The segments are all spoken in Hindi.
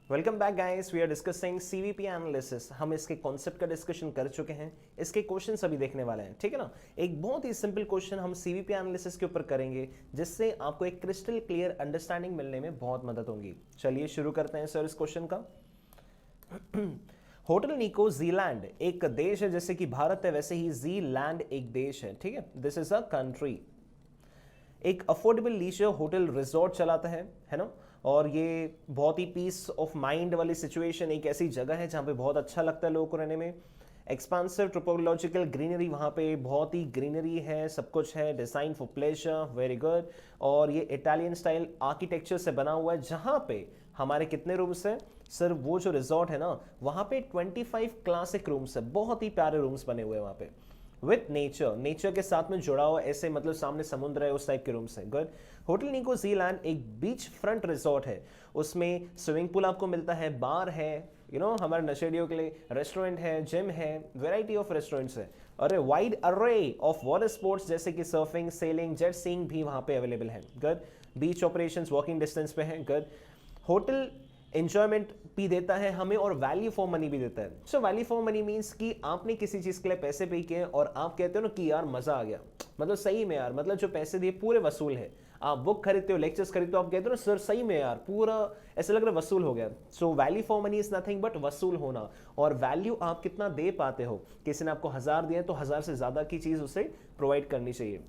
Welcome back guys, we are discussing CVP analysis. हम इसके कॉन्सेप्ट का डिस्कशन कर चुके हैं, इसके क्वेश्चन अभी देखने वाले हैं, ठीक है ना। एक बहुत ही सिंपल क्वेश्चन हम सीवीपी एनालिसिस के ऊपर करेंगे, जिससे आपको एक क्रिस्टल क्लियर अंडरस्टैंडिंग मिलने में बहुत मदद होगी। चलिए शुरू करते हैं सर इस क्वेश्चन का। होटल निको जीलैंड एक देश है, जैसे कि भारत है वैसे ही जीलैंड एक देश है, ठीक है। This is a country. एक अफोर्डेबल लीजर होटल रिजॉर्ट चलाता है ना। और ये बहुत ही पीस ऑफ माइंड वाली सिचुएशन, एक ऐसी जगह है जहाँ पे बहुत अच्छा लगता है लोगों को रहने में। एक्सपांसिव ट्रोपोलॉजिकल ग्रीनरी, वहाँ पे बहुत ही ग्रीनरी है, सब कुछ है। Design for pleasure, very good. और ये इटालियन स्टाइल आर्किटेक्चर से बना हुआ है, जहाँ पे हमारे कितने रूम्स हैं सर? वो जो रिजॉर्ट है ना, वहाँ पे 25 क्लासिक रूम्स है, बहुत ही प्यारे रूम्स बने हुए हैं वहाँ पे। विथ नेचर के साथ में जुड़ा हुआ, ऐसे मतलब सामने समुद्र है, उस टाइप के रूम्स हैं। गुड। होटल निको जीलैंड एक बीच फ्रंट रिजॉर्ट है। उसमें स्विमिंग पूल आपको मिलता है, बार है, हमारे नशेड़ियों के लिए रेस्टोरेंट है, जिम है, वेराइटी ऑफ रेस्टोरेंट्स है। और wide array of water sports जैसे कि सर्फिंग, सेलिंग, जेट सीइंग भी वहां पे अवेलेबल है। गुड। बीच ऑपरेशंस वॉकिंग डिस्टेंस पे है। गुड। होटल एंजॉयमेंट भी देता है हमें और वैल्यू फॉर मनी भी देता है। So value for money means कि आपने किसी चीज के लिए पैसे पे किए और आप कहते हो ना कि यार मजा आ गया, मतलब सही में यार, मतलब जो पैसे दिए पूरे वसूल है। आप बुक खरीदते हो, लेक्चर्स खरीदते हो, आप कहते हो ना सर सही में यार पूरा ऐसा लग रहा है वसूल हो गया। So value for money is nothing but वसूल होना। और वैल्यू आप कितना दे पाते हो, किसी ने आपको 1000 दिया तो 1000 से ज्यादा की चीज उसे प्रोवाइड करनी चाहिए।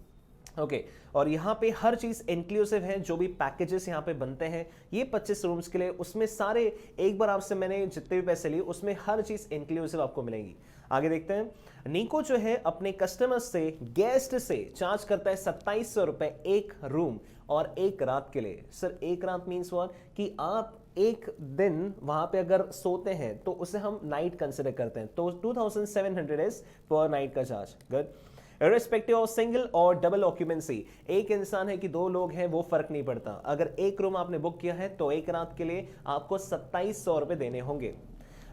ओके और यहाँ पे हर चीज इंक्लूसिव है, जो भी पैकेजेस यहाँ पे बनते हैं ये 25 रूम्स के लिए, उसमें सारे एक बार आपसे मैंने जितने भी पैसे लिए उसमें हर चीज इंक्लूसिव आपको मिलेगी। आगे देखते हैं। निको जो है अपने कस्टमर्स से, गेस्ट से चार्ज करता है 2700 रुपए एक रूम और एक रात के लिए। सर एक रात मीन्स व्हाट, कि आप एक दिन वहां पे अगर सोते हैं तो उसे हम नाइट कंसिडर करते हैं, तो 2700 इज पर नाइट का charge. Good. Irrespective of single और डबल ऑक्यूपेंसी, एक इंसान है कि दो लोग हैं वो फर्क नहीं पड़ता। अगर एक रूम आपने बुक किया है तो एक रात के लिए आपको 2700 रुपए देने होंगे।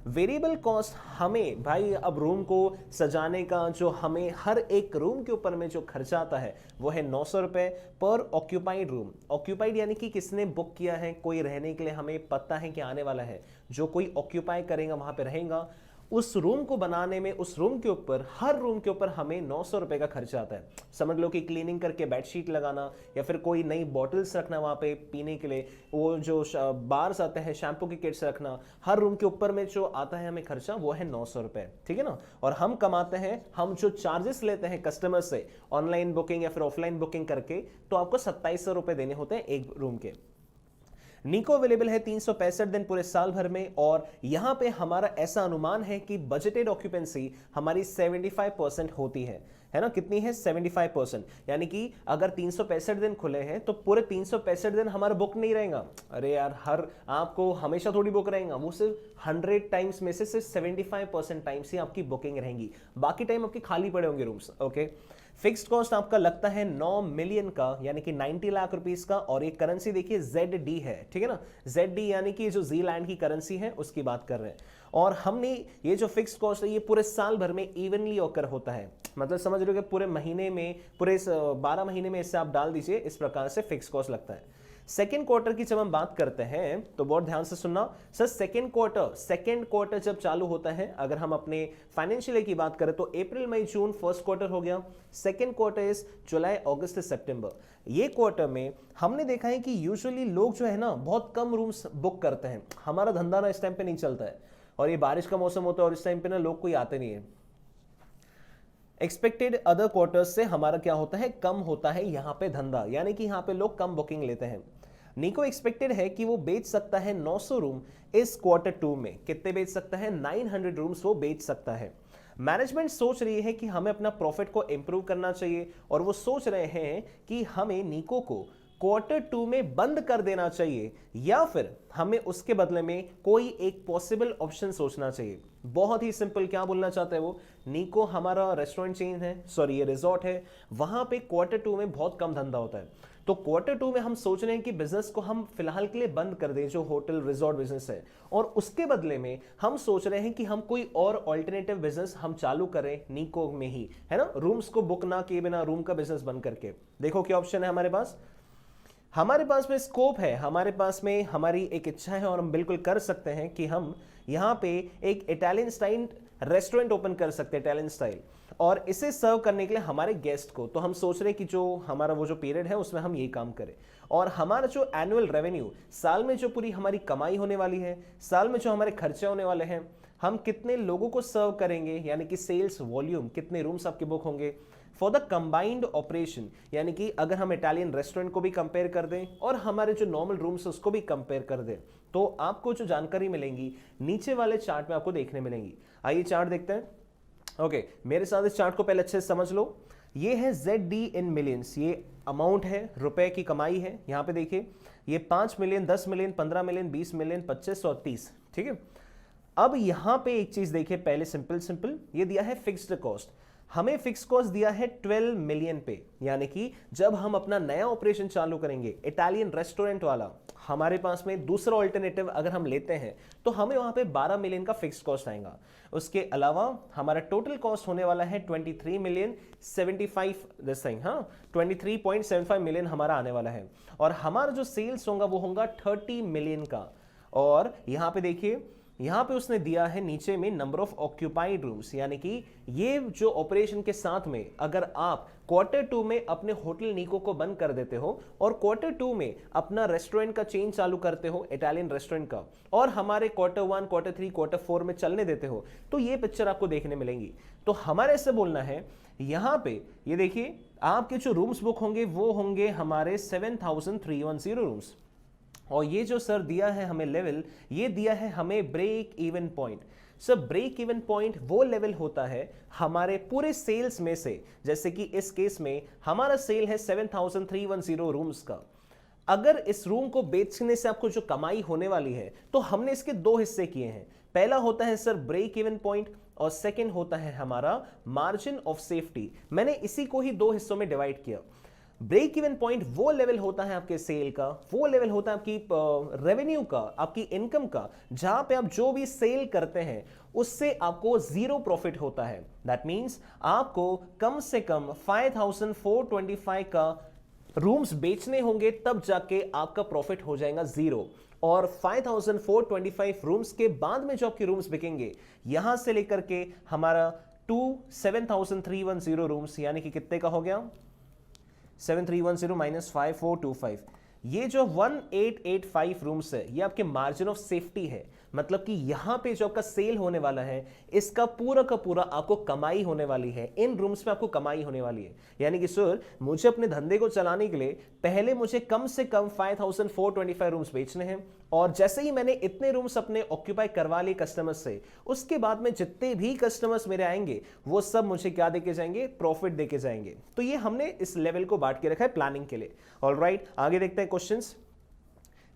वेरिएबल कॉस्ट, हमें भाई अब रूम को सजाने का जो हमें हर एक रूम के ऊपर में जो खर्चा आता है वो है 900 रुपए पर ऑक्यूपाइड रूम। ऑक्यूपाइड यानी कि किसने बुक किया है, कोई रहने के लिए हमें पता है कि आने वाला है, जो कोई ऑक्यूपाई करेगा वहां पे रहेगा, उस रूम को बनाने में उस रूम के ऊपर, हर रूम के ऊपर हमें 900 रुपए का खर्चा आता है। समझ लो कि क्लीनिंग करके बेडशीट लगाना या फिर कोई नई बॉटल्स रखना वहां पे पीने के लिए, वो जो बार्स आते हैं, शैम्पू की किट्स रखना, हर रूम के ऊपर में जो आता है हमें खर्चा वो है 900 रुपए, ठीक है ना। और हम कमाते हैं, हम जो चार्जेस लेते हैं कस्टमर से ऑनलाइन बुकिंग या फिर ऑफलाइन बुकिंग करके, तो आपको 2700 रुपए देने होते हैं एक रूम के। निको अवेलेबल है 365 दिन पूरे साल भर में। और यहां पे हमारा ऐसा अनुमान है कि बजटेड ऑक्यूपेंसी हमारी 75% होती है ना। कितनी है? 75%। यानी कि अगर 365 दिन खुले हैं तो पूरे 365 दिन हमारा बुक नहीं रहेगा। अरे यार, हर आपको हमेशा थोड़ी बुक रहेगा, वो सिर्फ 100 टाइम्स में से सिर्फ 75% टाइम्स ही आपकी बुकिंग रहेंगी, बाकी टाइम आपके खाली पड़े होंगे रूम्स। ओके। फिक्स्ड कॉस्ट आपका लगता है 9 मिलियन का, यानी कि 90 लाख रुपीस का। और ये करेंसी देखिए ZD है, ठीक है ना। ZD यानी कि जो जीलैंड की करेंसी है उसकी बात कर रहे हैं। और हमने ये जो फिक्स्ड कॉस्ट है ये पूरे साल भर में इवनली ऑकर होता है, मतलब समझ रहे हो कि पूरे महीने में, पूरे 12 महीने में इससे आप डाल दीजिए, इस प्रकार से फिक्स्ड कॉस्ट लगता है। सेकेंड क्वार्टर की जब हम बात करते हैं तो बहुत ध्यान से सुनना सर। सेकेंड क्वार्टर जब चालू होता है, अगर हम अपने फाइनेंशियल की बात करें तो अप्रैल मई जून फर्स्ट क्वार्टर हो गया। सेकेंड क्वार्टर इज जुलाई अगस्त सितंबर। ये क्वार्टर में हमने देखा है कि यूजुअली लोग जो है ना बहुत कम रूम्स बुक करते हैं। हमारा धंधा ना इस टाइम पे नहीं चलता है, और ये बारिश का मौसम होता है और इस टाइम पे ना लोग कोई आते नहीं है। एक्सपेक्टेड अदर क्वार्टर्स से हमारा क्या होता है, कम होता है यहां पे धंधा, यानी कि यहां पे लोग कम बुकिंग लेते हैं। निको एक्सपेक्टेड है कि वो बेच सकता है 900 रूम इस क्वार्टर 2 में। कितने बेच सकता है? 900 रूम्स वो बेच सकता है। मैनेजमेंट सोच रही है कि हमें अपना प्रॉफिट को इंप्रूव करना चाहिए, और वो सोच रहे हैं कि हमें निको को क्वार्टर 2 में बंद कर देना चाहिए, या फिर हमें उसके बदले में कोई एक पॉसिबल ऑप्शन सोचना चाहिए। बहुत ही सिंपल, क्या बोलना चाहते हैं वो, निको हमारा रेस्टोरेंट चेन है, सॉरी ये रिजॉर्ट है, वहां पे क्वार्टर 2 में बहुत कम धंधा होता है। तो क्वार्टर 2 में हम सोच रहे हैं कि बिजनेस को हम फिलहाल के लिए बंद कर दें, जो होटल रिजॉर्ट बिजनेस है, और उसके बदले में हम सोच रहे हैं कि हम कोई और ऑल्टरनेटिव बिजनेस हम चालू करें निको में ही, है ना, रूम्स को बुक ना किए बिना रूम का बिजनेस बंद करके। देखो क्या ऑप्शन है हमारे पास। हमारे पास में स्कोप है, हमारे पास में हमारी एक इच्छा है और हम बिल्कुल कर सकते हैं कि हम यहाँ पे एक इटालियन स्टाइल रेस्टोरेंट ओपन कर सकते हैं, इटालियन स्टाइल, और इसे सर्व करने के लिए हमारे गेस्ट को। तो हम सोच रहे हैं कि जो हमारा वो जो पीरियड है उसमें हम ये काम करें, और हमारा जो एनुअल रेवेन्यू, साल में जो पूरी हमारी कमाई होने वाली है, साल में जो हमारे खर्चे होने वाले हैं, हम कितने लोगों को सर्व करेंगे, यानी कि सेल्स वॉल्यूम, कितने रूम्स आपके बुक होंगे फॉर द कंबाइंड ऑपरेशन, यानी कि अगर हम इटालियन रेस्टोरेंट को भी कंपेयर कर दें और हमारे जो नॉर्मल रूम्स है उसको भी कंपेयर कर दें, तो आपको जो जानकारी मिलेंगी नीचे वाले चार्ट में आपको देखने मिलेंगी। आइए चार्ट देखते हैं। ओके, मेरे साथ इस चार्ट को पहले अच्छे से समझ लो। ये है ZD इन मिलियंस, ये अमाउंट है, रुपए की कमाई है। यहां पे देखिए, ये 5 मिलियन, 10 मिलियन, 15 मिलियन, 20 मिलियन, 25 और 30, ठीक है। अब यहां पे एक चीज देखिए, पहले सिंपल ये दिया है फिक्स्ड कॉस्ट। हमें फिक्स कॉस्ट दिया है 12 मिलियन पे, यानी कि जब हम अपना नया ऑपरेशन चालू करेंगे इटालियन रेस्टोरेंट वाला, हमारे पास में दूसरा ऑल्टरनेटिव अगर हम लेते हैं तो हमें वहां पे 12 मिलियन का फिक्स कॉस्ट आएगा। उसके अलावा हमारा टोटल कॉस्ट होने वाला है 23 मिलियन 75 दिस थिंग, हाँ 23.75 मिलियन हमारा आने वाला है, और हमारा जो सेल्स होगा वो होगा 30 मिलियन का। और यहां पे देखिए, यहां पे उसने दिया है नीचे में नंबर ऑफ ऑक्यूपाइड रूम्स, यानी कि ये जो ऑपरेशन के साथ में अगर आप Q2 में अपने होटल नीको को बंद कर देते हो और Q2 में अपना रेस्टोरेंट का चेन चालू करते हो, इटालियन रेस्टोरेंट का, और हमारे Q1, Q3, Q4 में चलने देते हो, तो ये पिक्चर आपको देखने मिलेंगी। तो हमारे से बोलना है, यहां पे ये देखिए, आपके जो रूम्स बुक होंगे वो होंगे हमारे 7310 रूम्स, और ये जो सर दिया है हमें लेवल, ये दिया है हमें break even point. Sir break even point वो लेवल होता है हमारे पूरे सेल्स में से, जैसे कि इस केस में हमारा सेल है 7310 रूम्स का। अगर इस रूम को बेचने से आपको जो कमाई होने वाली है, तो हमने इसके दो हिस्से किए हैं। पहला होता है सर ब्रेक इवन पॉइंट, और सेकेंड होता है हमारा मार्जिन ऑफ सेफ्टी। मैंने इसी को ही दो हिस्सों में डिवाइड किया। ब्रेक इवन पॉइंट वो लेवल होता है आपके सेल का, वो लेवल होता है आपकी रेवेन्यू का, आपकी इनकम का, जहां पे आप जो भी सेल करते हैं उससे आपको जीरो प्रॉफिट होता है। दैट मींस आपको कम से कम 5425 का रूम्स बेचने होंगे, तब जाके आपका प्रॉफिट हो जाएगा जीरो। और 5425 रूम्स के बाद में जो आपके रूम्स बिकेंगे, यहां से लेकर के हमारा 7310 रूम्स, यानी कि कितने का हो गया 7310 माइनस 5425, ये जो 1885 रूम्स है, ये आपके मार्जिन ऑफ सेफ्टी है। मतलब कि यहां पे जो आपका सेल होने वाला है, इसका पूरा का पूरा आपको कमाई होने वाली है, इन रूम्स में आपको कमाई होने वाली है। यानी कि सर मुझे अपने धंधे को चलाने के लिए पहले मुझे कम से कम 5425 रूम्स बेचने हैं, और जैसे ही मैंने इतने रूम्स अपने ऑक्यूपाई करवा लिए कस्टमर्स से, उसके बाद में जितने भी कस्टमर्स मेरे आएंगे वो सब मुझे क्या देके जाएंगे, प्रॉफिट देके जाएंगे। तो ये हमने इस लेवल को बांट के रखा है प्लानिंग के लिए। ऑलराइट, आगे देखते हैं क्वेश्चंस।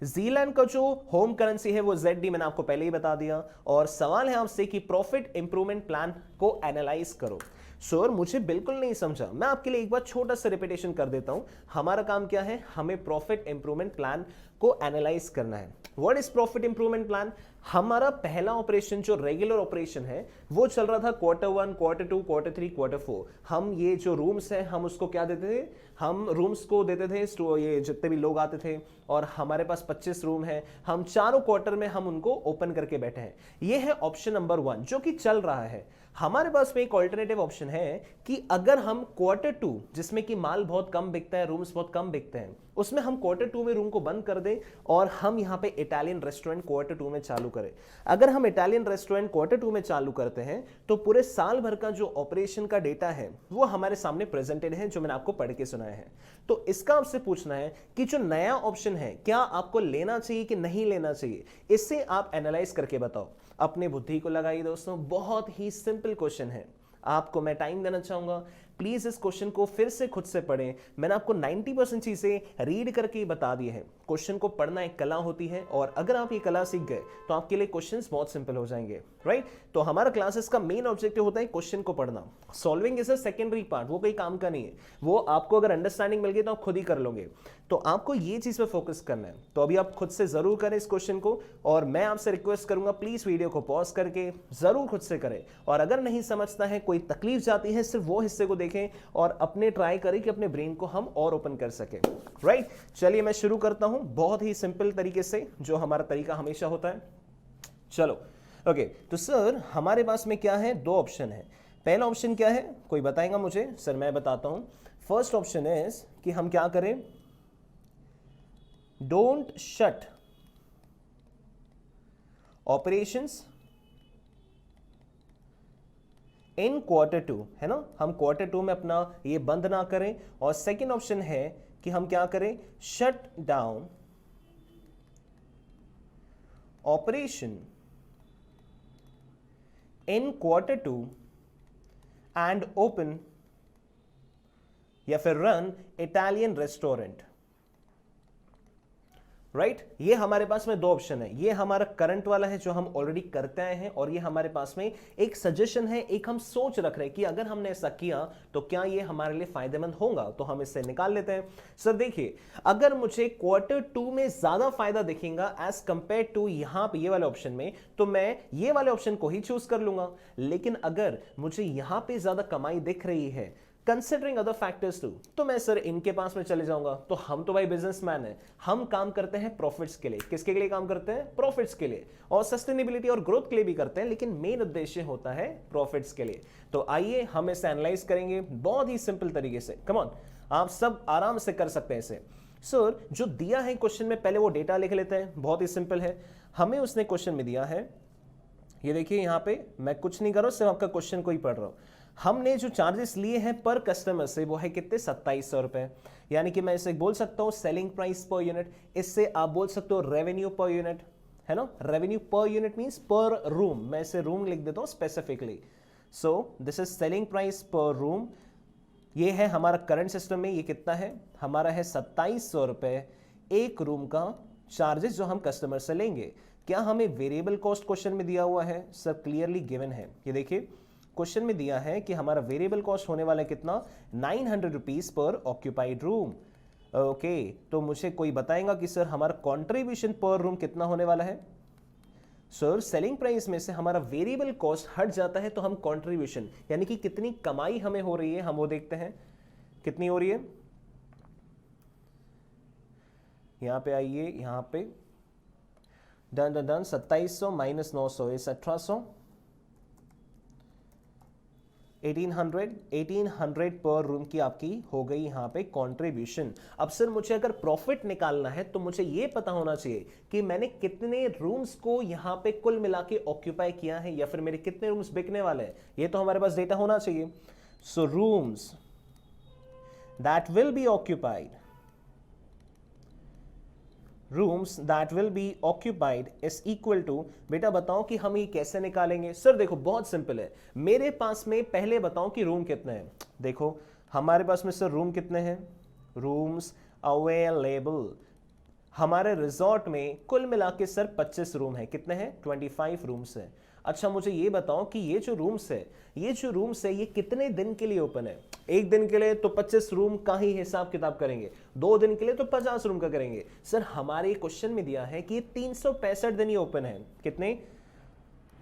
जीलैंड का जो होम करेंसी है वो ZD, मैंने आपको पहले ही बता दिया, और सवाल है आपसे कि प्रॉफिट इंप्रूवमेंट प्लान को एनालाइज करो। सर मुझे बिल्कुल नहीं समझा, मैं आपके लिए एक बार छोटा सा रिपीटेशन कर देता हूं। हमारा काम क्या है, हमें प्रॉफिट इंप्रूवमेंट प्लान को एनालाइज करना है। What is profit improvement plan? हमारा पहला ऑपरेशन जो रेगुलर ऑपरेशन है वो चल रहा था Q1, Q2, Q3, Q4। हम ये जो रूम्स है हम उसको क्या देते थे, हम रूम्स को देते थे, ये जितने भी लोग आते थे, और हमारे पास 25 रूम है, हम चारों क्वार्टर में हम उनको ओपन करके बैठे हैं। ये है ऑप्शन नंबर 1 जो कि चल रहा है। हमारे पास में एक ऑल्टरनेटिव ऑप्शन है कि अगर हम Q2, जिसमें कि माल बहुत कम बिकता है, रूम्स बहुत कम बिकते हैं, उसमें हम Q2 में रूम को बंद कर दें और हम यहां पे इटालियन रेस्टोरेंट Q2 में चालू करें। अगर हम इटालियन रेस्टोरेंट Q2 में चालू करते हैं तो पूरे साल भर का जो ऑपरेशन का डेटा है वो हमारे सामने प्रेजेंटेड है, जो मैंने आपको पढ़ के सुनाया है। तो इसका आपसे पूछना है कि जो नया ऑप्शन है क्या आपको लेना चाहिए कि नहीं लेना चाहिए, इससे आप एनालाइज करके बताओ। अपने बुद्धि को लगाइए दोस्तों, बहुत ही सिंपल क्वेश्चन है। आपको मैं टाइम देना चाहूंगा, प्लीज इस क्वेश्चन को फिर से खुद से पढ़ें। मैंने आपको 90% चीजें रीड करके ही बता दी है। क्वेश्चन को पढ़ना एक कला होती है, और अगर आप ये कला सीख गए तो आपके लिए क्वेश्चंस बहुत सिंपल हो जाएंगे, राइट। तो हमारा क्लासेस का मेन ऑब्जेक्टिव होता है क्वेश्चन को पढ़ना। Solving is a secondary part, वो कोई काम का नहीं है, वो आपको अगर अंडरस्टैंडिंग मिल गई तो आप खुद ही कर लोगे। तो आपको ये चीज पे फोकस करना है। तो अभी आप खुद से जरूर करें इस क्वेश्चन को, और मैं आपसे रिक्वेस्ट करूंगा प्लीज वीडियो को पॉज करके जरूर खुद से करें। और अगर नहीं समझता है, कोई तकलीफ जाती है, सिर्फ वो हिस्से को देख देखें और अपने ट्राई करें कि अपने ब्रेन को हम और ओपन कर सकें, राइट। चलिए मैं शुरू करता हूं बहुत ही सिंपल तरीके से, जो हमारा तरीका हमेशा होता है। चलो ओके, तो सर हमारे पास में क्या है, दो ऑप्शन है। पहला ऑप्शन क्या है, कोई बताएगा मुझे? सर मैं बताता हूं। फर्स्ट ऑप्शन इज कि हम क्या करें, don't shut operations in Q2, है ना, हम Q2 में अपना ये बंद ना करें। और सेकेंड ऑप्शन है कि हम क्या करें, shut down operation in Q2 and open या फिर रन इटालियन रेस्टोरेंट, राइट। ये हमारे पास में दो ऑप्शन है। ये हमारा करंट वाला है जो हम ऑलरेडी करते आए हैं, और ये हमारे पास में एक सजेशन है, एक हम सोच रख रहे हैं कि अगर हमने ऐसा किया तो क्या ये हमारे लिए फायदेमंद होगा, तो हम इससे निकाल लेते हैं। सर देखिए, अगर मुझे Q2 में ज्यादा फायदा दिखेगा एज कंपेयर टू यहां पे ये वाले ऑप्शन में, तो मैं ये वाले ऑप्शन को ही चूज कर लूंगा। लेकिन अगर मुझे यहां पे ज्यादा कमाई दिख रही है कंसिडरिंग अदर फैक्टर्स टू, तो मैं सर इनके पास में चले जाऊंगा। तो हम तो भाई बिजनेसमैन है, हम काम करते हैं प्रॉफिट्स के लिए। किसके लिए काम करते हैं? प्रॉफिट्स के लिए, और सस्टेनेबिलिटी और ग्रोथ के लिए भी करते हैं, लेकिन मेन उद्देश्य होता है प्रॉफिट्स के लिए। तो आइए हम इसे एनालाइज करेंगे बहुत ही सिंपल तरीके से। कम ऑन, आप सब आराम से कर सकते हैं इसे। सर जो दिया है क्वेश्चन में, पहले वो डेटा लिख लेते हैं, बहुत ही सिंपल है। हमें उसने क्वेश्चन में दिया है, ये देखिए यहां पे मैं कुछ नहीं कर रहा हूं, सिर्फ आपका क्वेश्चन को ही पढ़ रहा हूं। हमने जो चार्जेस लिए हैं पर कस्टमर से वो है कितने, 2700 रुपए। यानी कि मैं इसे बोल सकता हूं सेलिंग प्राइस पर यूनिट, इससे आप बोल सकते हो रेवेन्यू पर यूनिट, है ना। रेवेन्यू पर यूनिट मींस पर रूम, मैं इसे रूम लिख देता हूं specifically. So this is selling price पर रूम। ये है हमारा करंट सिस्टम में, ये कितना है हमारा, है 2700 रुपए एक रूम का चार्जेस जो हम कस्टमर से लेंगे। क्या हमें वेरिएबल कॉस्ट क्वेश्चन में दिया हुआ है? सर क्लियरली गिवन है, ये देखिए क्वेश्चन में दिया है कि हमारा वेरिएबल कॉस्ट होने वाला है कितना, 900 rupees per occupied room. Okay, तो मुझे कोई बताएगा कि सर हमारा कॉन्ट्रीब्यूशन पर रूम कितना होने वाला है? सर सेलिंग प्राइस में से हमारा वेरिएबल कॉस्ट हट जाता है, तो हम कॉन्ट्रीब्यूशन यानी कि कितनी कमाई हमें हो रही है हम वो देखते हैं, कितनी हो रही है। यहां पे आइए, यहां पे done done done, 2700 minus 900 is 1800, 1800 पर रूम की आपकी हो गई यहां पे कंट्रीब्यूशन। अब सर मुझे अगर प्रॉफिट निकालना है तो मुझे ये पता होना चाहिए कि मैंने कितने रूम्स को यहां पे कुल मिला के ऑक्यूपाई किया है, या फिर मेरे कितने रूम्स बिकने वाले हैं, ये तो हमारे पास डेटा होना चाहिए। So rooms that will be occupied, rooms that will be occupied is equal to, बेटा बताओ कि हम ये कैसे निकालेंगे। सर देखो बहुत सिंपल है, मेरे पास में पहले बताओ कि रूम कितने हैं। देखो हमारे पास में सर रूम कितने हैं, रूम्स अवेलेबल हमारे रिजॉर्ट में कुल मिला के सर 25 रूम है। कितने हैं? 25 रूम्स हैं। अच्छा मुझे ये बताओ कि ये जो रूम्स है ये कितने दिन के लिए ओपन है? एक दिन के लिए तो 25 रूम का ही हिसाब किताब करेंगे, 2 दिन के लिए तो 50 रूम का करेंगे। सर हमारे क्वेश्चन में दिया है कि ये 365 दिन ही ओपन है। कितने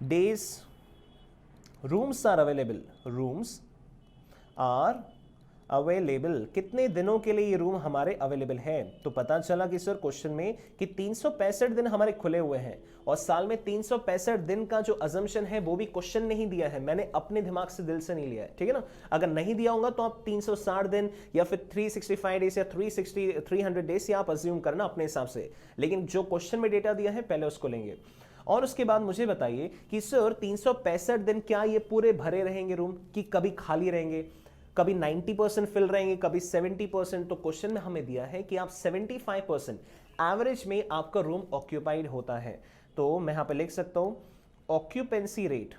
days rooms are available, rooms are available, कितने दिनों के लिए ये रूम हमारे अवेलेबल है? तो पता चला कि सर क्वेश्चन में कि 365 दिन हमारे खुले हुए हैं, और साल में 365 दिन का जो अजम्पशन है वो भी क्वेश्चन नहीं दिया है, मैंने अपने दिमाग से दिल से नहीं लिया है, ठीक है ना। अगर नहीं दिया होगा तो आप 360 दिन या फिर 365 डेज या 300 डेज से आप अज्यूम करना अपने हिसाब से, लेकिन जो क्वेश्चन में डेटा दिया है पहले उसको लेंगे। और उसके बाद मुझे बताइए कि सर 365 दिन क्या ये पूरे भरे रहेंगे रूम, कि कभी खाली रहेंगे, कभी 90% फिल रहेंगे, कभी 70%? तो क्वेश्चन में हमें दिया है कि आप 75% एवरेज में आपका रूम ऑक्यूपाइड होता है। तो मैं यहां पे लिख सकता हूं ऑक्यूपेंसी रेट,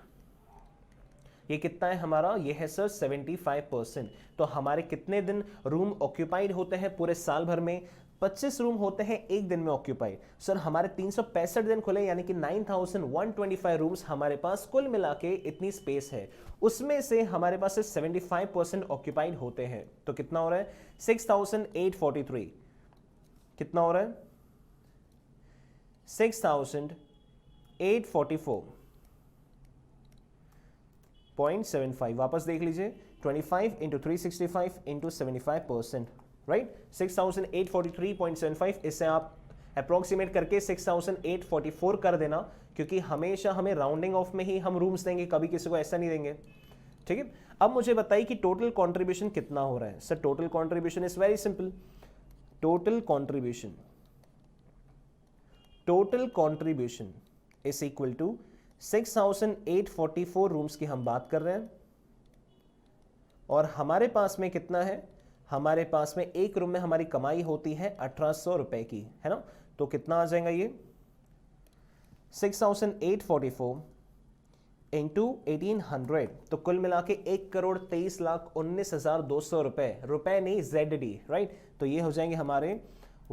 ये कितना है हमारा, ये है सर 75%। तो हमारे कितने दिन रूम ऑक्यूपाइड होते हैं पूरे साल भर में? 25 रूम होते हैं एक दिन में ऑक्यूपाइड। सर हमारे 365 दिन खुले, यानी कि 9125 रूम्स हमारे पास कुल मिला के इतनी स्पेस है, उसमें से हमारे पास 75% ऑक्यूपाइड होते हैं। तो कितना हो रहा है? 6843। कितना हो रहा है? 6844.75। वापस देख लीजिए 25 इंटू 365 इंटू 75%, राइट, 6843.75। इससे आप अप्रोक्सीमेट करके 6844 कर देना, क्योंकि हमेशा हमें राउंडिंग ऑफ में ही हम रूम्स देंगे, कभी किसी को ऐसा नहीं देंगे, ठीक है। अब मुझे बताइए कि टोटल कंट्रीब्यूशन कितना हो रहा है। Sir total contribution is very simple, total contribution is equal to 6844 rooms की हम बात कर रहे हैं, और हमारे पास में कितना है, हमारे पास में एक रूम में हमारी कमाई होती है 1800 रुपए की, है ना। तो कितना आ जाएगा ये 6844 इंटू 1800, तो कुल मिला के 1,23,19,200 रुपए नहीं ZD, राइट। तो ये हो जाएंगे हमारे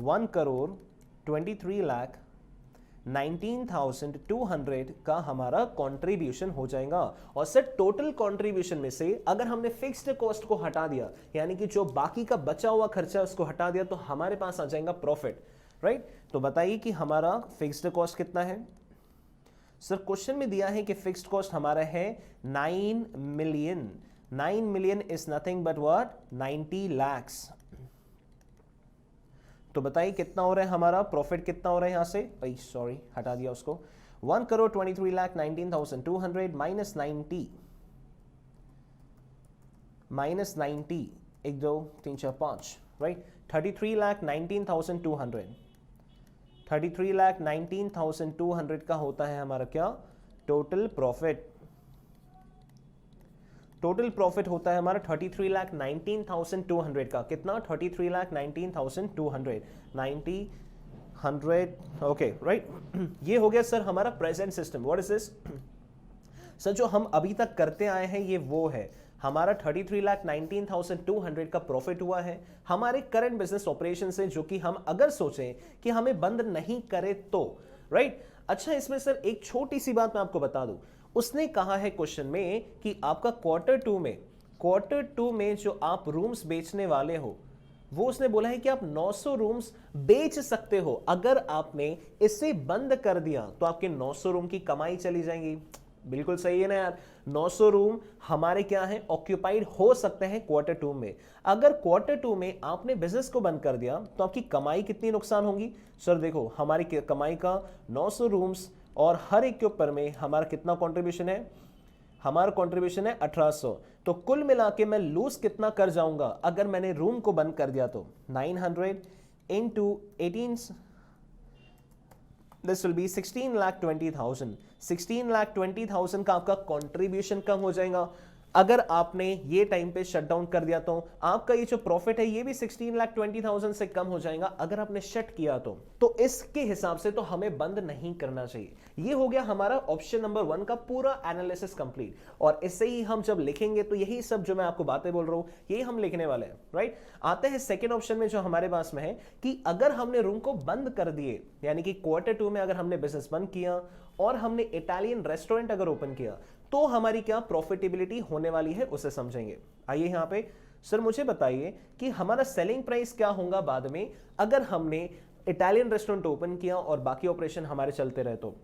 1,23,19,200 का हमारा कंट्रीब्यूशन हो जाएगा। और सर टोटल कंट्रीब्यूशन में से अगर हमने फिक्स्ड कॉस्ट को हटा दिया, यानी कि जो बाकी का बचा हुआ खर्चा उसको हटा दिया, तो हमारे पास आ जाएगा प्रॉफिट, राइट। तो बताइए कि हमारा फिक्स्ड कॉस्ट कितना है। सर क्वेश्चन में दिया है कि फिक्स्ड कॉस्ट हमारा है 9 million. 9 million is nothing but what, 90 lakhs। तो बताइए कितना हो रहा है हमारा प्रॉफिट, कितना हो रहा है यहां से, भाई सॉरी हटा दिया उसको, 1,23,19,200 माइनस 90, 1 2 3 4 5, राइट, 33,19,200, 33,19,200 का होता है हमारा क्या, टोटल प्रॉफिट। टोटल प्रॉफिट होता है हमारा 33,19,200 का, कितना, 33,19,200, 90 ओके, राइट। ये हो गया सर हमारा present system. What is this sir, जो हम अभी तक करते आए हैं ये वो है हमारा 33,19,200 का प्रॉफिट हुआ है हमारे करंट बिजनेस ऑपरेशन से, जो कि हम अगर सोचें कि हमें बंद नहीं करे तो, राइट। अच्छा इसमें सर एक छोटी सी बात मैं आपको बता दूं, उसने कहा है क्वेश्चन में कि आपका क्वार्टर टू में जो आप रूम्स बेचने वाले हो, वो उसने बोला है कि आप 900 रूम्स बेच सकते हो। अगर आपने इसे बंद कर दिया तो आपके 900 रूम की कमाई चली जाएंगी। बिल्कुल सही है ना यार, 900 रूम हमारे क्या है, ऑक्यूपाइड हो सकते हैं क्वार्टर टू में। अगर क्वार्टर टू में आपने बिजनेस को बंद कर दिया तो आपकी कमाई कितनी नुकसान होगी। सर देखो हमारी कमाई का 900 रूम्स और हर एक के ऊपर में हमारा कितना कंट्रीब्यूशन है, हमारा कंट्रीब्यूशन है 1800। तो कुल मिला के मैं लूज कितना कर जाऊंगा अगर मैंने रूम को बंद कर दिया तो 900 इंटू 18, दिस विल बी 16,20,000। 16,20,000 का आपका कंट्रीब्यूशन कम हो जाएगा। अगर आपने ये टाइम पे शट डाउन कर दिया तो आपका ये जो प्रॉफिट है ये भी 16,20,000 से कम हो जाएगा अगर आपने शट किया तो इसके हिसाब से तो हमें बंद नहीं करना चाहिए। ये हो गया हमारा ऑप्शन नंबर 1 का पूरा एनालिसिस कंप्लीट। और इससे ही हम जब लिखेंगे तो यही सब जो मैं आपको बातें बोल रहा हूं यही हम लिखने वाले हैं, राइट। आते हैं सेकेंड ऑप्शन में जो हमारे पास में है कि अगर हमने रूम को बंद कर दिए, यानी कि क्वार्टर टू में अगर हमने बिजनेस बंद किया और हमने इटालियन रेस्टोरेंट अगर ओपन किया तो हमारी क्या प्रॉफिटेबिलिटी होने वाली है उसे समझेंगे। आइए यहां पे सर मुझे बताइए कि हमारा सेलिंग प्राइस क्या होगा बाद में अगर हमने इटालियन रेस्टोरेंट ओपन किया और बाकी ऑपरेशन हमारे चलते रहे तो।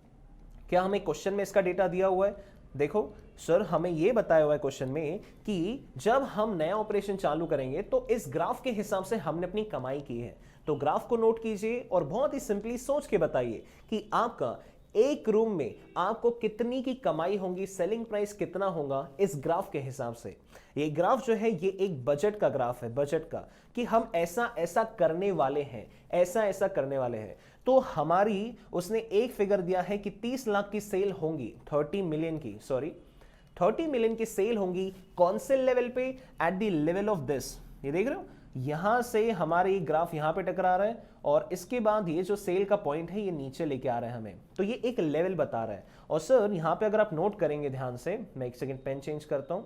क्या हमें क्वेश्चन में इसका डेटा दिया हुआ है। देखो सर हमें यह बताया हुआ है क्वेश्चन में कि जब हम नया ऑपरेशन चालू करेंगे तो इस ग्राफ के हिसाब से हमने अपनी कमाई की है। तो ग्राफ को नोट कीजिए और बहुत ही सिंपली सोच के बताइए कि आपका एक रूम में आपको कितनी की कमाई होगी, सेलिंग प्राइस कितना होगा इस ग्राफ के हिसाब से। ये ग्राफ जो है ये एक बजट का ग्राफ है, बजट का, कि हम ऐसा ऐसा करने वाले हैं, ऐसा ऐसा करने वाले हैं। तो हमारी उसने एक फिगर दिया है कि 30 लाख की सेल होंगी, 30 मिलियन की सेल होंगी। कौन से लेवल पे, at the level of this, ये देख रहे हो यहां से हमारे ग्राफ यहां पे टकरा रहा है और इसके बाद ये जो सेल का पॉइंट है ये नीचे लेके आ रहा है हमें, तो ये एक लेवल बता रहा है। और सर यहां पे अगर आप नोट करेंगे ध्यान से, मैं एक सेकंड पेन चेंज करता हूं,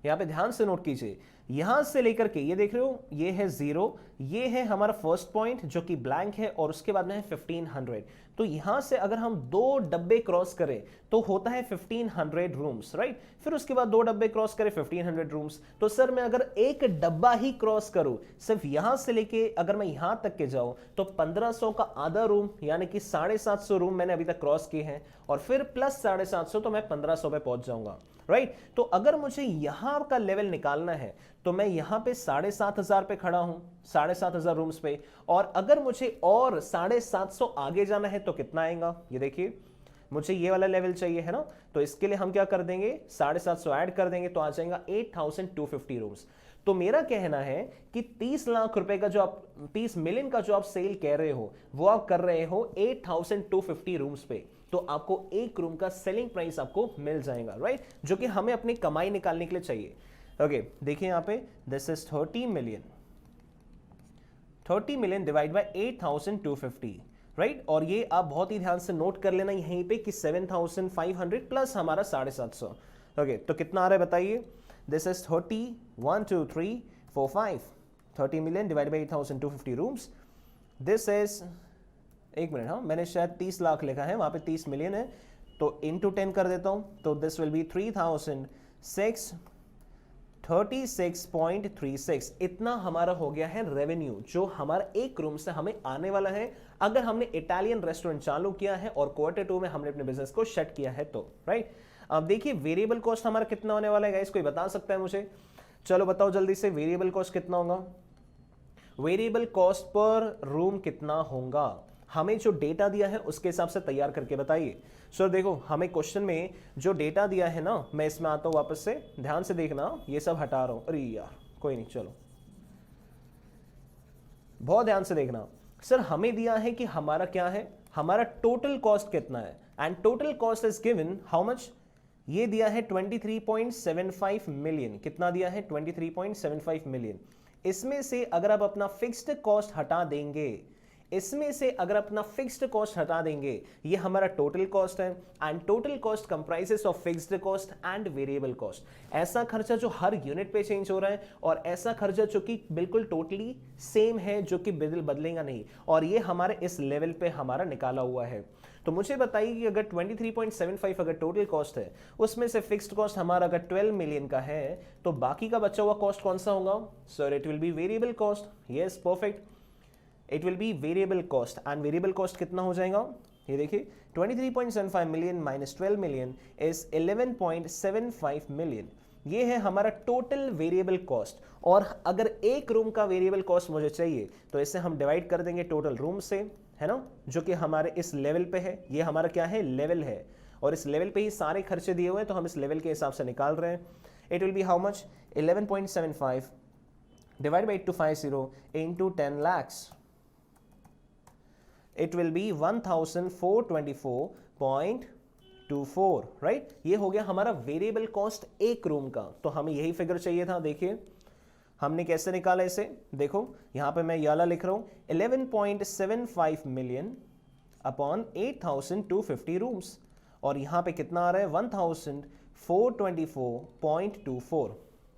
यहां पे ध्यान से नोट कीजिए, यहां से लेकर के ये देख रहे हो ये है 0, ये है हमारा फर्स्ट पॉइंट जो कि ब्लैंक है और उसके बाद में है 1500। तो यहां से अगर हम 2 डब्बे क्रॉस करें तो होता है 1500 रूम्स, राइट। फिर उसके बाद 2 डब्बे क्रॉस करें 1500 रूम्स। तो सर मैं अगर एक डब्बा ही क्रॉस करूं, सिर्फ यहां से लेके अगर मैं यहां तक के जाऊं तो 1500 का आधा रूम यानी कि 750 रूम मैंने अभी तक क्रॉस किए हैं, और फिर प्लस 750 तो मैं 1500 पे पहुंच जाऊंगा, राइट। तो अगर मुझे यहां का लेवल निकालना है तो मैं यहां पे 7500 पे खड़ा हूं, 7500 रूम्स पे, और अगर मुझे और 750 आगे जाना है तो कितना आएगा, ये देखिए मुझे ये वाला लेवल चाहिए है ना। तो इसके लिए हम क्या कर देंगे, 750 ऐड कर देंगे तो आ जाएगा 8250 रूम्स। तो मेरा कहना है कि 30 लाख रुपए का जो आप 30 मिलियन का जो आप सेल कह रहे हो वो आप कर रहे हो 8250 रूम्स पे, तो आपको एक रूम का सेलिंग प्राइस आपको मिल जाएगा, राइट, जो कि हमें अपनी कमाई निकालने के लिए चाहिए। ओके, देखिए यहां पे this is 30 million divide by 8250, right. और ये आप बहुत ही ध्यान से नोट कर लेना यहीं पे कि 7500 प्लस हमारा 750। ओके, तो कितना आ रहा है बताइए, this is 30 1 2 3 4 5 30 million divide by 8250 rooms, this is, एक मिनट, हाँ मैंने शायद 30 लाख लिखा है, वहां पे 30 मिलियन है, तो इंटू 10 कर देता हूं, तो दिस विल बी 3636.36 इतना हमारा हो गया है रेवेन्यू, जो हमारा एक रूम से हमें आने वाला है अगर हमने इटालियन रेस्टोरेंट चालू किया है और Q2 में हमने अपने बिजनेस को शट किया है तो, राइट। अब देखिए वेरिएबल कॉस्ट हमारा कितना होने वाला है गाइस, कोई बता सकता है मुझे, चलो बताओ जल्दी से, वेरिएबल कॉस्ट कितना होगा, वेरिएबल कॉस्ट पर रूम कितना होगा, हमें जो डेटा दिया है उसके हिसाब से तैयार करके बताइए। सर देखो हमें क्वेश्चन में जो डेटा दिया है ना, मैं इसमें आता हूं वापस से, ध्यान से देखना, ये सब हटा रहा हूं, अरे यार कोई नहीं, चलो बहुत ध्यान से देखना। सर हमें दिया है कि हमारा क्या है, हमारा टोटल कॉस्ट कितना है, and total cost is given how much, ये दिया है 23.75 मिलियन, कितना दिया है 23.75 मिलियन। इसमें से अगर आप अपना फिक्स्ड कॉस्ट हटा देंगे, इसमें से अगर अपना फिक्स्ड कॉस्ट हटा देंगे, ये हमारा टोटल कॉस्ट है, and total cost comprises of fixed cost and variable cost. ऐसा खर्चा जो हर यूनिट पे चेंज हो रहा है, और ऐसा खर्चा जो कि बिल्कुल टोटली सेम है, जो कि बदलेगा नहीं, और ये हमारे इस लेवल पे हमारा निकाला हुआ है। तो मुझे बताइए कि अगर 23.75 अगर टोटल कॉस्ट है, उसमें से फिक्स्ड कॉस्ट हमारा अगर 12 मिलियन का है, तो बाकी का बचा हुआ कॉस्ट कौन सा होगा, sir it will be variable cost. Yes perfect, it will be variable cost, and variable cost कितना हो जाएगा, ये देखिए 23.75 million minus 12 million is 11.75 million, ये है हमारा टोटल वेरिएबल कॉस्ट। और अगर एक रूम का वेरिएबल कॉस्ट मुझे चाहिए तो इसे हम डिवाइड कर देंगे टोटल रूम से, है ना, जो कि हमारे इस लेवल पे है, ये हमारा क्या है, लेवल है, और इस लेवल पे ही सारे खर्चे दिए हुए हैं, तो हम इस लेवल के हिसाब से निकाल रहे हैं। It will be how much, 11.75 divide by 850 into 10 lakhs, it will be 1424.24, right. ये हो गया हमारा वेरिएबल कॉस्ट एक रूम का, तो हमें यही फिगर चाहिए था। देखिए हमने कैसे निकाला इसे, देखो यहां पे मैं ये वाला लिख रहा हूं 11.75 मिलियन अपॉन 8250 रूम्स, और यहां पे कितना आ रहा है 1424.24।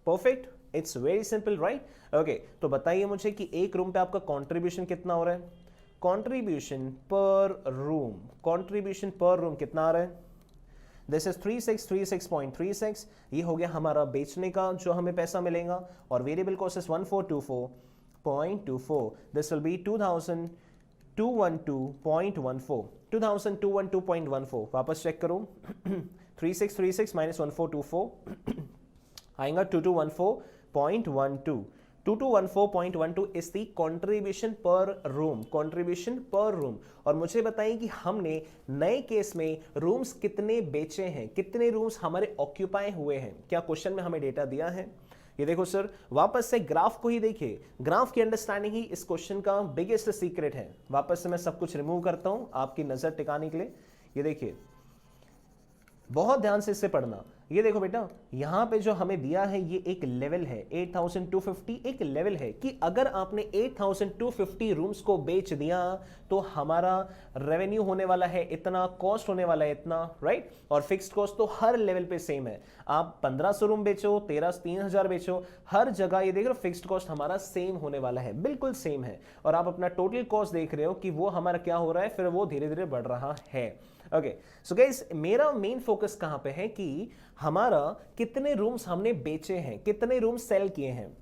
Perfect, it's very simple, right. Okay, तो बताइए मुझे कि एक रूम पे आपका कॉन्ट्रीब्यूशन कितना हो रहा है, कंट्रीब्यूशन पर रूम कितना आ रहा है, दिस इज 3636.36, ये हो गया हमारा बेचने का जो हमें पैसा मिलेगा, और variable cost is 1424.24, this will B 2212.14, 2212.14, वापस चेक करो 3636 माइनस 1424 आएगा 2214.12, 2214.12 इज दी कॉन्ट्रीब्यूशन पर रूम, और मुझे बताइए कि हमने नए केस में रूम्स कितने बेचे हैं, कितने रूम्स हमारे ऑक्यूपाई हुए हैं, क्या क्वेश्चन में हमें डेटा दिया है। ये देखो सर, वापस से ग्राफ को ही देखिए, ग्राफ की अंडरस्टैंडिंग ही इस क्वेश्चन का बिगेस्ट सीक्रेट है। वापस से मैं सब कुछ रिमूव करता हूं आपकी नजर टिकाने के लिए। ये देखिए बहुत ध्यान से इसे पढ़ना, ये देखो बेटा, यहां पे जो हमें दिया है ये एक लेवल है, 8250 एक लेवल है कि अगर आपने 8250 रूम्स को बेच दिया तो हमारा रेवेन्यू होने वाला है इतना, कॉस्ट होने वाला है इतना, राइट। और फिक्स्ड कॉस्ट तो हर लेवल पे सेम है, आप 1500 रूम बेचो, 3000 बेचो, हर जगह ये देख रहे हो फिक्स्ड कॉस्ट हमारा सेम होने वाला है, बिल्कुल सेम है। और आप अपना टोटल कॉस्ट देख रहे हो कि वो हमारा क्या हो रहा है, फिर वो धीरे धीरे बढ़ रहा है। ओके, सो गाइस मेरा मेन फोकस कहां पे है कि हमारा कितने रूम्स हमने बेचे हैं, कितने रूम्स सेल किए हैं।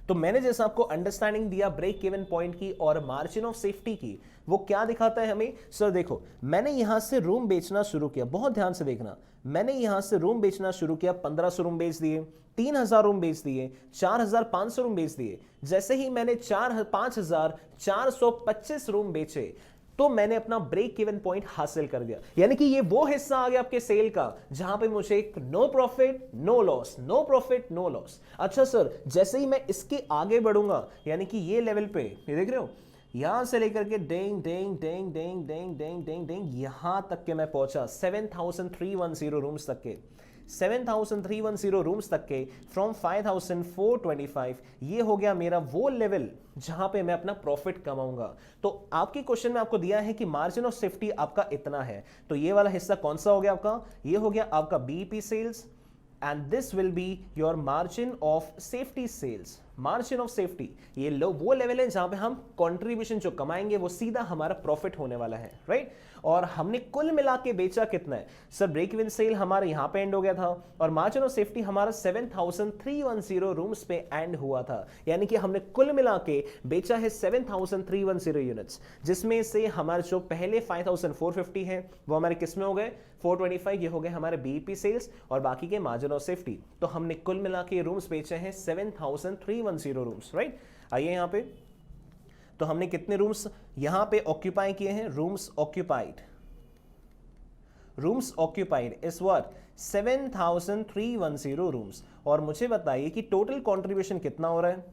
तो मैंने जैसा आपको अंडरस्टैंडिंग दिया ब्रेक इवन पॉइंट की और मार्जिन ऑफ सेफ्टी की, वो क्या दिखाता है हमें। सर देखो, मैंने यहां से रूम बेचना शुरू किया, बहुत ध्यान से देखना, मैंने यहां से रूम बेचना शुरू किया, 1500 रूम बेच दिए, 3000 रूम बेच दिए, 4500 रूम बेच दिए। जैसे ही मैंने 5425 रूम बेचे तो मैंने अपना ब्रेक इवन पॉइंट हासिल कर दिया। यानी कि ये वो हिस्सा आ गया आपके सेल का जहां पे मुझे no profit no loss, no profit no loss. अच्छा सर, जैसे ही मैं इसके आगे बढ़ूंगा, यानी कि ये लेवल पे, ये देख रहे हो, यहां से लेकर के डेंग डेंग डेंग डेंग डेंग डेंग डेंग डेंग यहां तक के मैं पहुंचा 7310 रूम्स तक के, 7310 रूम्स तक के, फ्रॉम 5425। ये हो गया मेरा वो लेवल जहां पे मैं अपना प्रॉफिट कमाऊंगा। तो आपके क्वेश्चन में आपको दिया है कि मार्जिन ऑफ सेफ्टी आपका इतना है, तो ये वाला हिस्सा कौन सा हो गया आपका, ये हो गया आपका BEP sales, and this will be your margin of safety sales. Margin of safety ये वो लेवल है जहां पे हम कंट्रीब्यूशन जो कमाएंगे वो सीधा हमारा प्रॉफिट होने वाला है, राइट। और हमने कुल मिला के बेचा कितना है सर, ब्रेक इवन सेल हमारा यहां पे एंड हो गया था और मार्जिन ऑफ सेफ्टी हमारा 7310 रूम्स पे एंड हुआ था। यानी कि हमने कुल मिला के बेचा है 7310 यूनिट्स, जिसमें से हमारे जो पहले 5450 है वो हमारे किस में हो गए, 425, ये हो गए हमारे बीईपी सेल्स और बाकी के मार्जिन ऑफ सेफ्टी। तो हमने कुल मिला के रूम्स बेचे हैं 7310 रूम्स, राइट। आइए यहां पे, तो हमने कितने रूम्स यहां पे ऑक्यूपाई किए हैं, rooms occupied, rooms occupied is what 7310 rooms. और मुझे बताइए कि टोटल कंट्रीब्यूशन कितना हो रहा है,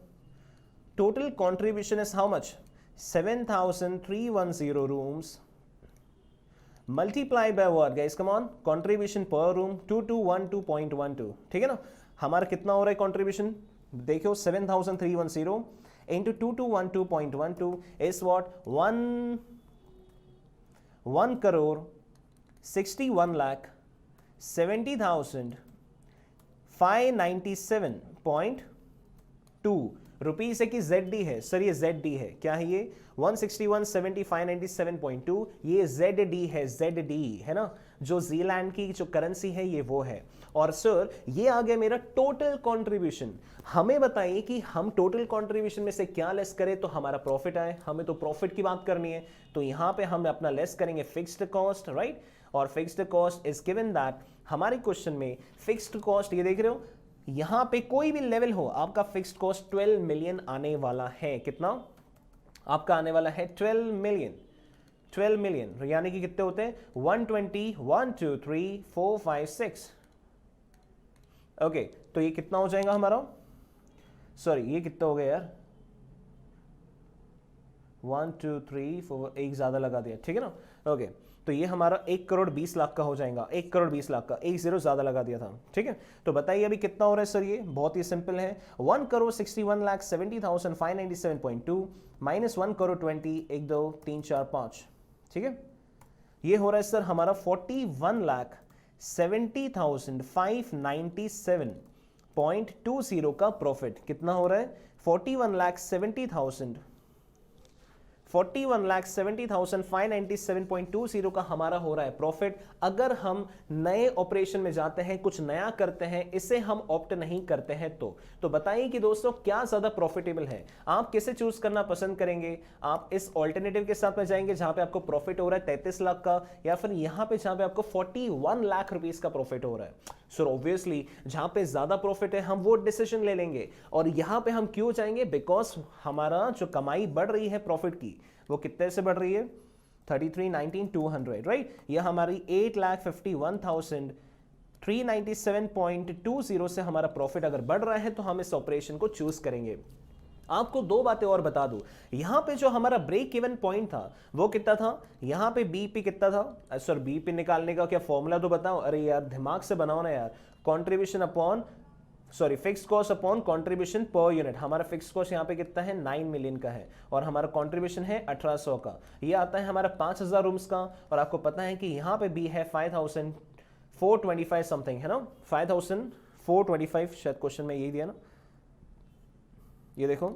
total contribution is how much, 7310 rooms multiply by what guys, come on, contribution पर रूम 2212.12, ठीक है ना। हमारा कितना हो रहा है कंट्रीब्यूशन, देखो 7310 into 2212.12 is what 1 crore 61 lakh 70,597.2 rupees है कि ZD है सर, ये ZD है, क्या है ये 161,70,597.2, ये ZD है, ZD है ना, जो जीलैंड की जो करेंसी है ये वो है। और सर ये आ गया मेरा टोटल कंट्रीब्यूशन। हमें बताइए कि हम टोटल कंट्रीब्यूशन में से क्या लेस करें तो हमारा प्रॉफिट आए, हमें तो प्रॉफिट की बात करनी है। तो यहां पे हम अपना लेस करेंगे फिक्स्ड कॉस्ट, राइट। और fixed cost is given that, हमारे क्वेश्चन में फिक्स्ड कॉस्ट ये देख रहे हो, यहां पे कोई भी लेवल हो आपका फिक्स्ड कॉस्ट 12 मिलियन आने वाला है। कितना आपका आने वाला है, 12 मिलियन, 12 मिलियन यानी कि कितने होते हैं 120, 1 2 3 4 5 6। ओके, तो ये कितना हो जाएगा हमारा, सॉरी ये कितना हो गया यार, 1 2 3 4, एक ज्यादा लगा दिया, ठीक है ना। ओके, तो ये हमारा 1 करोड़ 20 लाख का हो जाएगा, 1 करोड़ 20 लाख का, एक जीरो ज्यादा लगा दिया था, ठीक है। तो बताइए अभी कितना हो रहा है सर, ये बहुत ही सिंपल है, 1 करोड़ 61,70,597.2 माइनस 1 करोड़ 20, 1 2 3 4 5, ठीक है। ये हो रहा है सर हमारा 41,70,597.20 का प्रॉफिट। कितना हो रहा है, 41,70,597.20 का हमारा हो रहा है प्रॉफिट। अगर हम नए ऑपरेशन में जाते हैं, कुछ नया करते हैं, इसे हम ऑप्ट नहीं करते हैं तो बताइए कि दोस्तों क्या ज्यादा प्रॉफिटेबल है, आप किसे चूज करना पसंद करेंगे। आप इस ऑल्टरनेटिव के साथ में जाएंगे जहां पे आपको प्रॉफिट हो रहा है 33 लाख का, या फिर यहां पे जहां पे आपको 41 लाख रुपीस का प्रॉफिट हो रहा है। सो ऑब्वियसली जहां पे ज्यादा प्रॉफिट है हम वो डिसीजन ले लेंगे। और यहां पे हम क्यों जाएंगे, बिकॉज हमारा जो कमाई बढ़ रही है प्रॉफिट की वो कितने से बढ़ रही है, 33,19,200, राइट। यह हमारी 8,51,397.20 से हमारा प्रॉफिट अगर बढ़ रहा है तो हम इस ऑपरेशन को चूज करेंगे। आपको दो बातें और बता दूं, यहां पे जो हमारा ब्रेक इवन पॉइंट था वो कितना था, यहां पे बीपी कितना था, सर बीपी निकालने का क्या फॉर्मूला तो बताओ, अरे यार दिमाग से बनाओ ना यार, contribution upon sorry fix cost upon contribution per unit. हमारा फिक्स कॉस्ट यहाँ पे कितना है 9 मिलियन का है और हमारा कंट्रीब्यूशन है 1800 का, ये आता है हमारा 5000 रूम्स का। और आपको पता है कि यहाँ पे बी है 5425 समथिंग है ना, 5425 शायद क्वेश्चन में यही दिया ना, ये देखो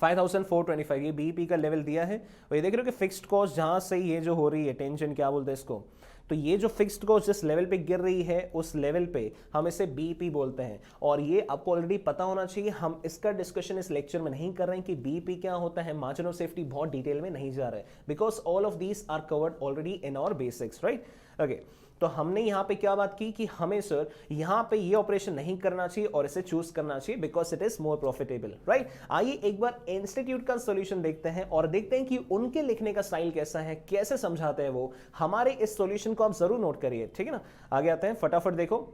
5425 ये बीपी का लेवल दिया है। और ये देख रहे हो कि फिक्स्ड कॉस्ट जहां से ये जो हो रही है टेंशन क्या बोलते हैं इसको, तो ये जो फिक्स्ड कॉस्ट जिस लेवल पे गिर रही है उस लेवल पे हम इसे बीपी बोलते हैं। और ये आपको ऑलरेडी पता होना चाहिए, हम इसका डिस्कशन इस लेक्चर में नहीं कर रहे हैं कि बीपी क्या होता है, मार्जिन ऑफ सेफ्टी बहुत डिटेल में नहीं जा रहा है, because all of these are covered already in our basics, right. Okay, तो हमने यहां पे क्या बात की कि हमें सर यहां पे ये ऑपरेशन नहीं करना चाहिए और इसे चूज करना चाहिए because it is more profitable, right. आइए एक बार इंस्टीट्यूट का सॉल्यूशन देखते हैं और देखते हैं कि उनके लिखने का स्टाइल कैसा है, कैसे समझाते हैं वो। हमारे इस सॉल्यूशन को आप जरूर नोट करिए, ठीक है ना। आगे आते हैं, फटाफट देखो,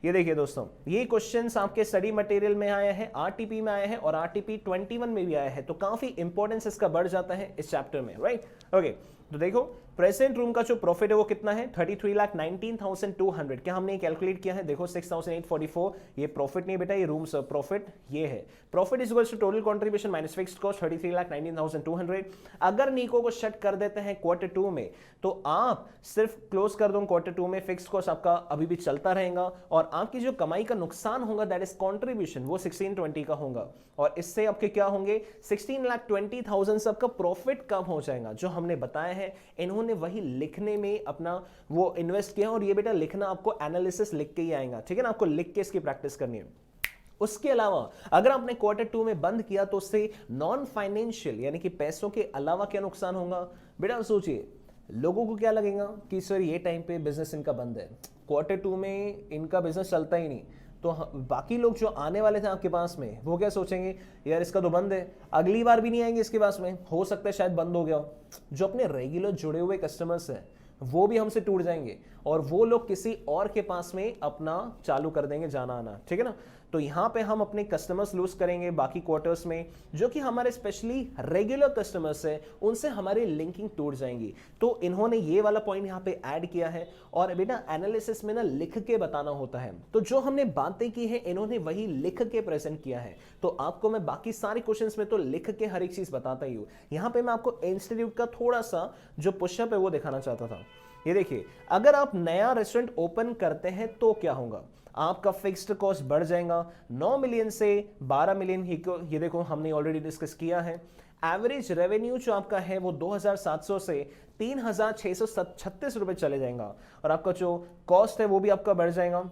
ये देखिए दोस्तों, ये क्वेश्चंस आपके स्टडी मटेरियल में आया है, आरटीपी में आया है और आरटीपी 21 में भी आया है, तो काफी इंपॉर्टेंस इसका बढ़ जाता है इस चैप्टर में, राइट। ओके, तो देखो प्रेजेंट रूम का जो प्रॉफिट है वो कितना है 33,19,200। क्या हमने कैलकुलेट किया है, देखो 6,844, ये प्रॉफिट नहीं बेटा, ये रूम्स प्रॉफिट ये है। Profit is equals to total contribution minus fixed cost 33,19,200। अगर नीको को शट कर देते हैं क्वार्टर 2 में तो आप सिर्फ क्लोज कर दो क्वार्टर 2 में, फिक्स्ड कॉस्ट आपका अभी भी चलता रहेगा और आपकी जो कमाई का नुकसान होगा दैट इज कंट्रीब्यूशन, वो 1620 का होगा और इससे आपके क्या होंगे 16,20,000 से आपका प्रॉफिट कम हो जाएगा। जो हमने बताया है इन्होंने वही लिखने में अपना वो इन्वेस्ट किया और ये बेटा लिखना आपको एनालिसिस लिख के ही आएगा, ठीक है ना, आपको लिख के इसकी प्रैक्टिस करनी है। उसके अलावा अगर आपने क्वार्टर 2 में बंद किया तो उससे नॉन फाइनेंशियल यानी कि पैसों के अलावा क्या नुकसान होगा बेटा, सोचिए लोगों को क्या लगेगा कि सर ये टाइम पे बिजनेस इनका बंद है, क्वार्टर 2 में इनका बिजनेस चलता ही नहीं, तो बाकी लोग जो आने वाले थे आपके पास में वो क्या सोचेंगे, यार इसका तो बंद है, अगली बार भी नहीं आएंगे इसके पास में, हो सकता है शायद बंद हो गया हो। जो अपने रेगुलर जुड़े हुए कस्टमर्स हैं वो भी हमसे टूट जाएंगे और वो लोग किसी और के पास में अपना चालू कर देंगे जाना आना, ठीक है ना। तो यहाँ पे हम अपने कस्टमर्स लूज करेंगे बाकी क्वार्टर्स में, जो कि हमारे स्पेशली रेगुलर कस्टमर्स है उनसे हमारी लिंकिंग टूट जाएंगी। तो इन्होंने ये वाला पॉइंट यहाँ पे ऐड किया है और बेटा एनालिसिस में ना लिख के बताना होता है, तो जो हमने बातें की है इन्होंने वही लिख के प्रेजेंट किया है। तो आपको मैं बाकी सारे क्वेश्चंस में तो लिख के हर एक चीज बताता ही हूँ, यहाँ पे मैं आपको इंस्टीट्यूट का थोड़ा सा जो पुशअप है वो दिखाना चाहता था। ये देखिए, अगर आप नया रेस्टोरेंट ओपन करते हैं तो क्या होगा, आपका फिक्स्ड कॉस्ट बढ़ जाएगा 9 मिलियन से 12 मिलियन ही को, ये देखो हमने ऑलरेडी डिस्कस किया है। एवरेज रेवेन्यू जो आपका है वो 2,700 से 3,636 रुपए चले जाएगा और आपका जो कॉस्ट है वो भी आपका बढ़ जाएगा।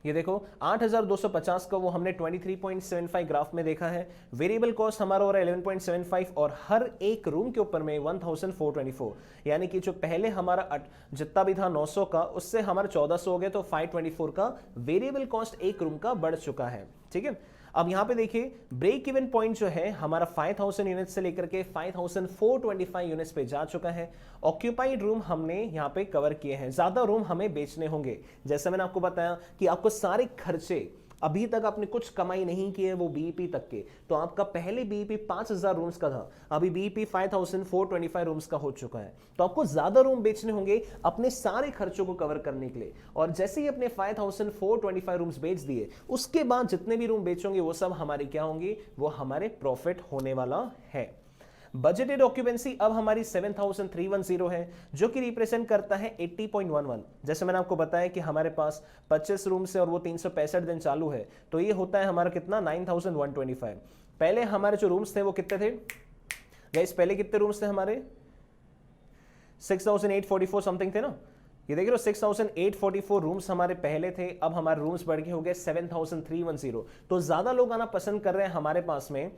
ये देखो 8,250 का वो हमने 23.75 ग्राफ में देखा है। वेरिएबल कॉस्ट हमारा हो रहा है 11.75 और हर एक रूम के ऊपर में 1,424, यानी कि जो पहले हमारा जितना भी था 900 का उससे हमारा 1,400 हो गया, तो 524 का वेरिएबल कॉस्ट एक रूम का बढ़ चुका है, ठीक है। अब यहां पे देखिए ब्रेक इवन पॉइंट जो है हमारा 5,000 यूनिट से लेकर के 5,425 यूनिट्स पे जा चुका है। ऑक्यूपाइड रूम हमने यहां पे कवर किए हैं, ज्यादा रूम हमें बेचने होंगे। जैसे मैंने आपको बताया कि आपको सारे खर्चे अभी तक आपने कुछ कमाई नहीं की है वो बीईपी तक के, तो आपका पहले बीईपी 5,000 रूम्स का था, अभी बीईपी 5,425 रूम्स का हो चुका है। तो आपको ज्यादा रूम बेचने होंगे अपने सारे खर्चों को कवर करने के लिए, और जैसे ही अपने 5,425 रूम्स बेच दिए उसके बाद जितने भी रूम बेचोगे वो सब हमारे क्या होंगे, वो हमारे प्रॉफिट होने वाला है। बजटेड ऑक्यूपेंसी अब हमारी 7,310 है, जो कि रिप्रेजेंट करता है 80.11। जैसे मैंने आपको बताया कि हमारे पास 25 रूम्स है और वो 365 दिन चालू है, तो ये होता है हमारा कितना 9,125। पहले हमारे जो रूम्स थे वो कितने थे गाइस, पहले कितने रूम्स थे हमारे 6,844 समथिंग थे ना। ये देख रहे हो 6,844 रूम्स हमारे पहले थे, अब हमारे रूम्स बढ़ के हो गए 7,310। तो ज्यादा लोग आना पसंद कर रहे हैं हमारे पास में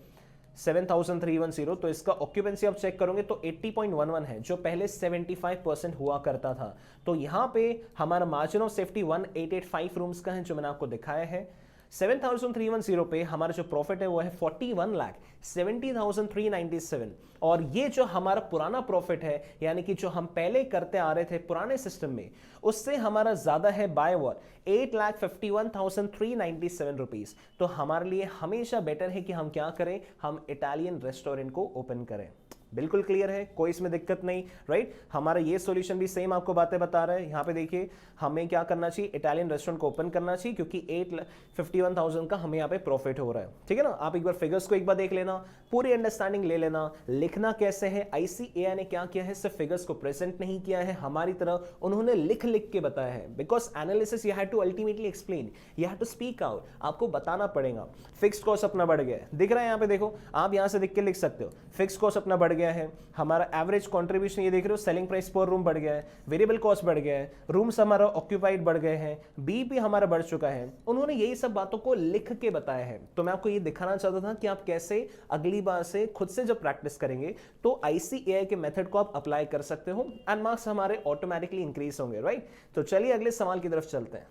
7,310। तो इसका ऑक्यूपेंसी आप चेक करोगे तो 80.11 है, जो पहले 75% हुआ करता था। तो यहां पे हमारा मार्जिन ऑफ सेफ्टी 1,885 रूम्स का है जो मैंने आपको दिखाया है। 7,310 पे हमारा जो प्रॉफिट है वो है 41,70,397। और ये जो हमारा पुराना प्रॉफिट है, यानी कि जो हम पहले करते आ रहे थे पुराने सिस्टम में, उससे हमारा ज्यादा है बाय व्हाट 8,51,397 रुपीज। तो हमारे लिए हमेशा बेटर है कि हम क्या करें, हम इटालियन रेस्टोरेंट को ओपन करें। बिल्कुल क्लियर है, कोई इसमें दिक्कत नहीं, राइट। हमारा ये सॉल्यूशन भी सेम आपको बातें बता रहा है। यहाँ पे देखिए हमें क्या करना चाहिए, इटालियन रेस्टोरेंट को ओपन करना चाहिए, क्योंकि 8,51,000 का हमें यहाँ पे प्रॉफिट हो रहा है। ठीक है ना, आप एक बार फिगर्स को एक बार देख लेना, पूरी अंडरस्टैंडिंग ले लेना। लिखना कैसे है, ICAI ने क्या किया है, सिर्फ फिगर्स को प्रेजेंट नहीं किया है हमारी तरह, उन्होंने लिख लिख के बताया है। Because analysis you have to ultimately explain, you have to speak out, आपको बताना पड़ेगा। फिक्स्ड कॉस्ट अपना बढ़ गया है, दिख रहा है यहाँ पे, देखो आप यहाँ से देख के लिख सकते हो, फिक्स्ड कॉस्ट अपना बढ़ गया है। हमारा एवरेज कंट्रीब्यूशन ये देख रहे हो, सेलिंग प्राइस पर रूम बढ़ गया है, वेरिएबल कॉस्ट बढ़ गया है, रूम्स हमारा ऑक्यूपाइड बढ़ गए हैं, बीपी हमारा बढ़ चुका है। उन्होंने यही सब बातों को लिख के बताया है। तो मैं आपको ये दिखाना चाहता था कि आप कैसे अगली बार से खुद से जब प्रैक्टिस करेंगे तो ICAI के मेथड को आप अप्लाई कर सकते हो, एंड मार्क्स हमारे ऑटोमेटिकली इंक्रीज होंगे, राइट। तो चलिए अगले सवाल की तरफ चलते हैं।